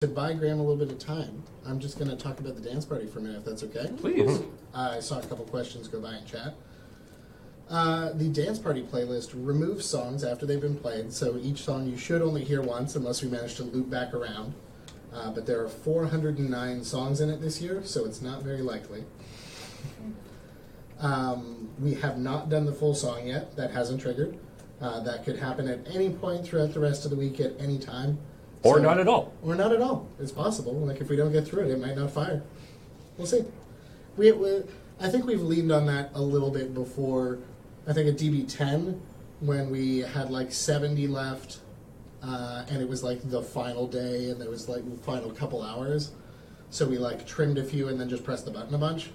To buy Graham a little bit of time, I'm just going to talk about the dance party for a minute, if that's okay. Please. I saw a couple questions go by in chat. The dance party playlist removes songs after they've been played, so each song you should only hear once unless we manage to loop back around. But there are 409 songs in it this year, so it's not very likely. We have not done the full song yet. That hasn't triggered. That could happen at any point throughout the rest of the week at any time. Or not at all. Or not at all. It's possible. Like, if we don't get through it, it might not fire. We'll see. I think we've leaned on that a little bit before. I think at DB10, when we had like 70 left, and it was like the final day, and there was like the final couple hours. So we like trimmed a few and then just pressed the button a bunch.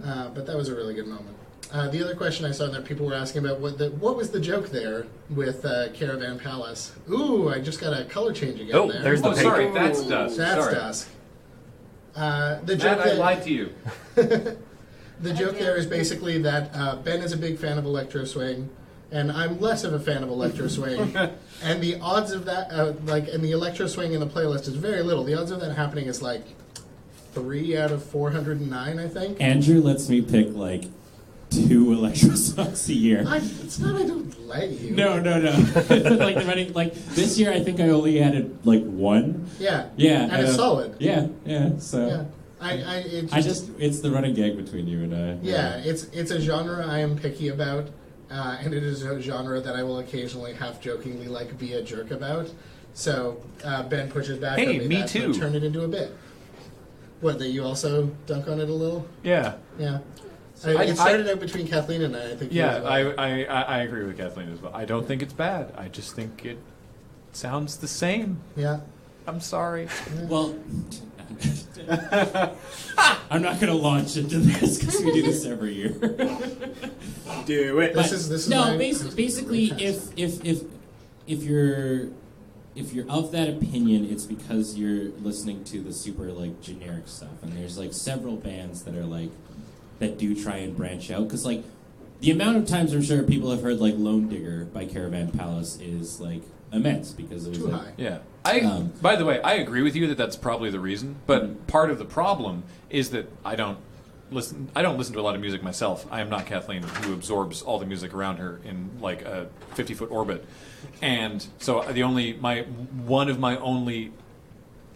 But that was a really good moment. The other question I saw that people were asking about, what was the joke there with Caravan Palace? Ooh, I just got a color change again. Oh, there. there's the sorry, that's dusk. That's sorry. dusk. The Matt, joke I lied to you. The joke there is basically that Ben is a big fan of Electro-Swing, and I'm less of a fan of Electro-Swing. And the odds of that, and the Electro-Swing in the playlist is very little. The odds of that happening is like 3 out of 409, I think. Andrew lets me pick like 2 Electro songs a year. It's not I don't let you. No. like this year, I think I only added like 1. Yeah. Yeah. And it's solid. Yeah. So. Yeah. It's the running gag between you and I. Yeah, it's a genre I am picky about, and it is a genre that I will occasionally half-jokingly like be a jerk about. So Ben pushes back on me. Me too. Turn it into a bit. What, that you also dunk on it a little? Yeah. Yeah. It started out between Kathleen and I think. Yeah, I agree with Kathleen as well. I don't think it's bad. I just think it sounds the same. Yeah. I'm sorry. Well, I'm not going to launch into this because we do this every year. Do it. This is no. Basically, if you're of that opinion, it's because you're listening to the super like generic stuff, and there's like several bands that are like that do try and branch out, because like the amount of times I'm sure people have heard like Lone Digger by Caravan Palace is like immense because it was too like, high. Yeah. By the way, I agree with you that that's probably the reason, but part of the problem is that I don't listen to a lot of music myself. I am not Kathleen, who absorbs all the music around her in like a 50-foot orbit. And so one of my only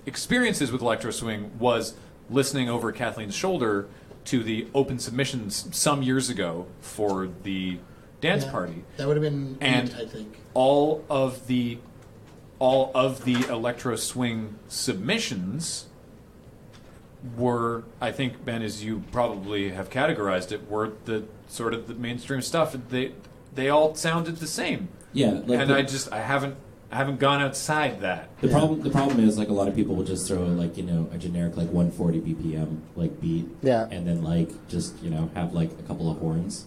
experiences with Electro-Swing was listening over Kathleen's shoulder to the open submissions some years ago for the dance party. That would have been and 8, I think. All of the Electro-Swing submissions were, I think, Ben, as you probably have categorized it, were the sort of the mainstream stuff. They all sounded the same. Yeah, like and I haven't gone outside that. The problem is like a lot of people will just throw like a generic like 140 BPM like beat, and then like just have like a couple of horns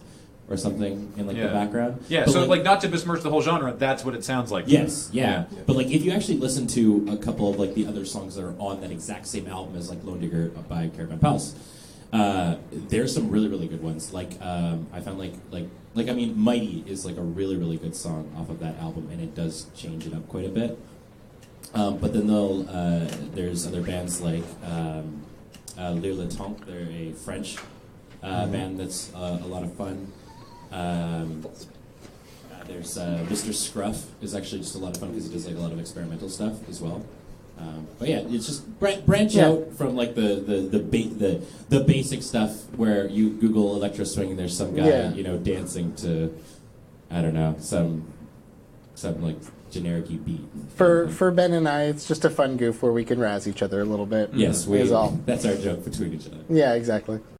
or something in like the background. Yeah, but, so like not to besmirch the whole genre, that's what it sounds like. Yes, yeah. But like if you actually listen to a couple of like the other songs that are on that exact same album as like Lone Digger by Caravan Palace, there's some really, really good ones. Like I found Mighty is like a really, really good song off of that album, and it does change it up quite a bit. But then there's other bands like Le Latent. They're a French band that's a lot of fun. There's Mr. Scruff is actually just a lot of fun because he does like a lot of experimental stuff as well. But yeah, it's just branch out from like the basic stuff where you Google Electro-Swing and there's some guy dancing to I don't know some like generic-y beat. For Ben and I, it's just a fun goof where we can razz each other a little bit. Yes, is all. That's our joke between each other. Yeah, exactly.